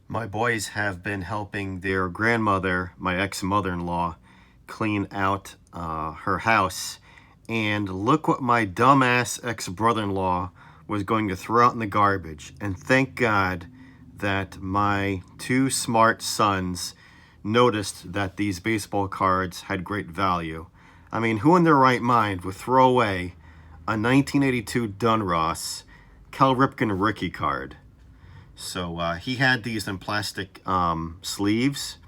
My boys have been helping their grandmother, my ex-mother-in-law, clean out her house. And look what my dumbass ex-brother-in-law was going to throw out in the garbage. And thank God that my two smart sons noticed that these baseball cards had great value. I mean, who in their right mind would throw away a 1982 Dunross Cal Ripken rookie card? So he had these in plastic sleeves,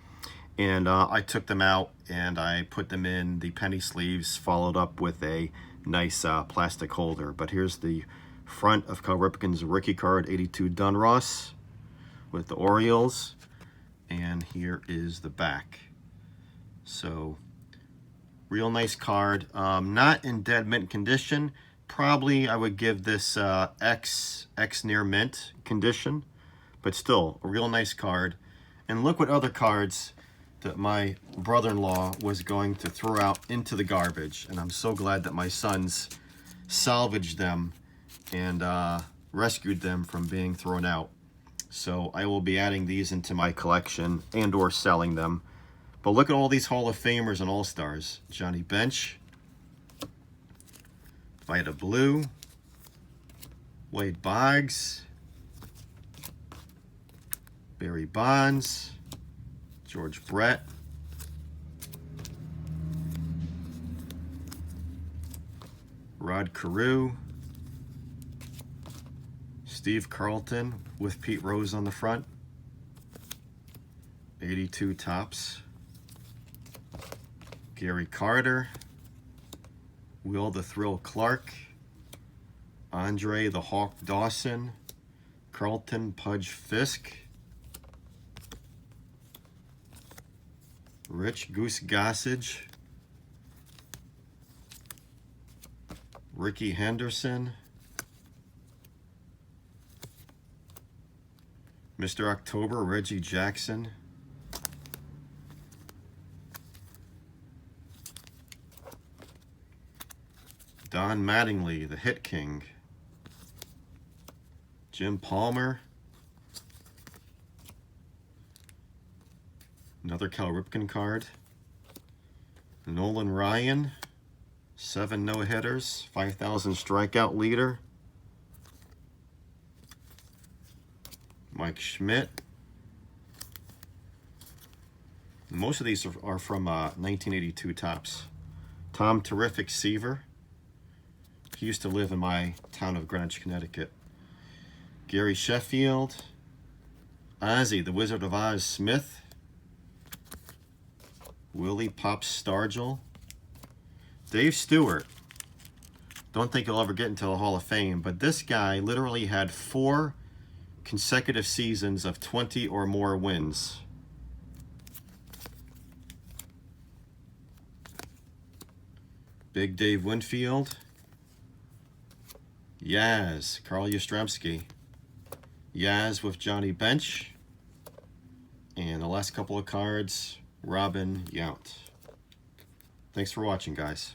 and I took them out and I put them in the penny sleeves, followed up with a nice plastic holder. But here's the front of Cal Ripken's rookie card, 82 Dunross with the Orioles, and here is the back. So real nice card, not in dead mint condition. Probably I would give this X near mint condition, but still a real nice card. And look what other cards that my brother-in-law was going to throw out into the garbage. And I'm so glad that my sons salvaged them and rescued them from being thrown out. So I will be adding these into my collection and or selling them. But look at all these Hall of Famers and All-Stars. Johnny Bench, Vida Blue, Wade Boggs, Barry Bonds, George Brett, Rod Carew, Steve Carlton with Pete Rose on the front, 82 Topps, Gary Carter, Will the Thrill Clark, Andre the Hawk Dawson, Carlton Pudge Fisk, Rich Goose Gossage, Ricky Henderson, Mr. October, Reggie Jackson, Don Mattingly, the Hit King, Jim Palmer, another Cal Ripken card, Nolan Ryan, 7 no-hitters, 5,000 strikeout leader, Mike Schmidt. Most of these are from 1982 Topps. Tom Terrific Seaver. He used to live in my town of Greenwich, Connecticut. Gary Sheffield, Ozzy, the Wizard of Oz Smith, Willie Pop Stargell, Dave Stewart. Don't think he'll ever get into the Hall of Fame, but this guy literally had 4 consecutive seasons of 20 or more wins. Big Dave Winfield, Yaz, Carl Yastrzemski, Yaz with Johnny Bench, and the last couple of cards, Robin Yount. Thanks for watching, guys.